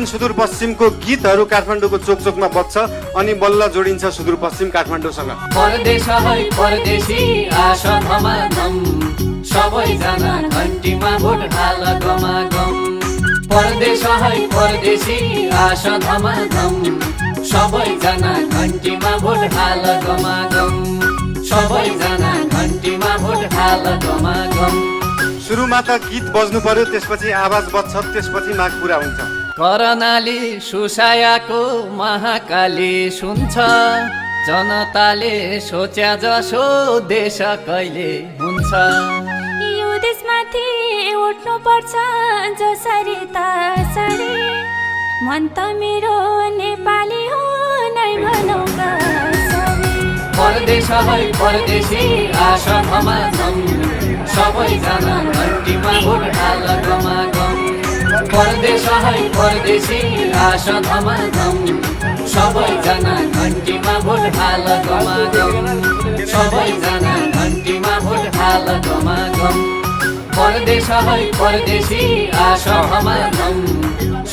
सुदूरपश्चिमको गीतहरू काठमाडौँको चोकचोकमा बज्छ अनि बल्ल जोडिन्छ सुदूरपश्चिम काठमाडौँसँग। परदेश है परदेशी आशा धमाधम सबैजना घन्टीमा भोट हाल गमागम। परदेश है परदेशी आशा धमाधम सबैजना घन्टीमा भोट हाल गमागम। सबैजना घन्टीमा भोट हाल गमागम। सुरुमा त गीत बज्नु पर्यो, त्यसपछि आवाज बज्छ, त्यसपछि माग पुरा हुन्छ। करनाली सुसायाको महाकाली सुन्छ, जनताले सोच्या जसो देश कहिले हुन्छ। यो देशमाथि उठ्नु पर्छ जसरी तसरी, मन त मेरो नेपाली हो नै भनौँ कसरी। परदेश है परदेशी आशा धमाधम सबैजना घन्टीमा भोट हाल गमागम। परदेश है परदेशी आशा धमाधम सबैजना घन्टीमा भोट हाल गमागम। सबैजना घन्टीमा भोट हाल गमागम। परदेश है परदेशी आशा धमाधम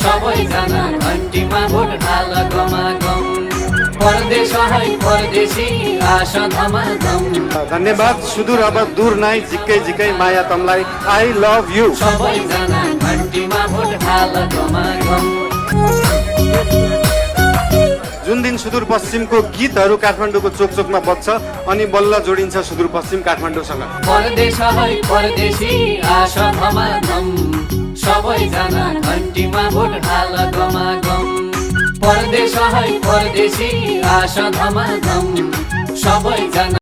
सबैजना घन्टीमा भोट हाल गमागम। परदेश है परदेशी आशा धमाधम। धन्यवाद। सुदूर अब दूर नाइ झिक्कै झिक्कै माया तमलाई। I love you. सबैजना घन्टीमा भोट हाल गमागम। जुन दिन सुदूरपश्चिमको गीतहरू काठमाडौँको चोकचोकमा बज्छ अनि बल्ल जोडिन्छ सुदूरपश्चिम काठमाडौँसँग। परदेश है परदेशी आशा धमाधम सबैजना घन्टीमा भोट हाल गमागम। परदेश है परदेशी आशा धमाधम सबैजना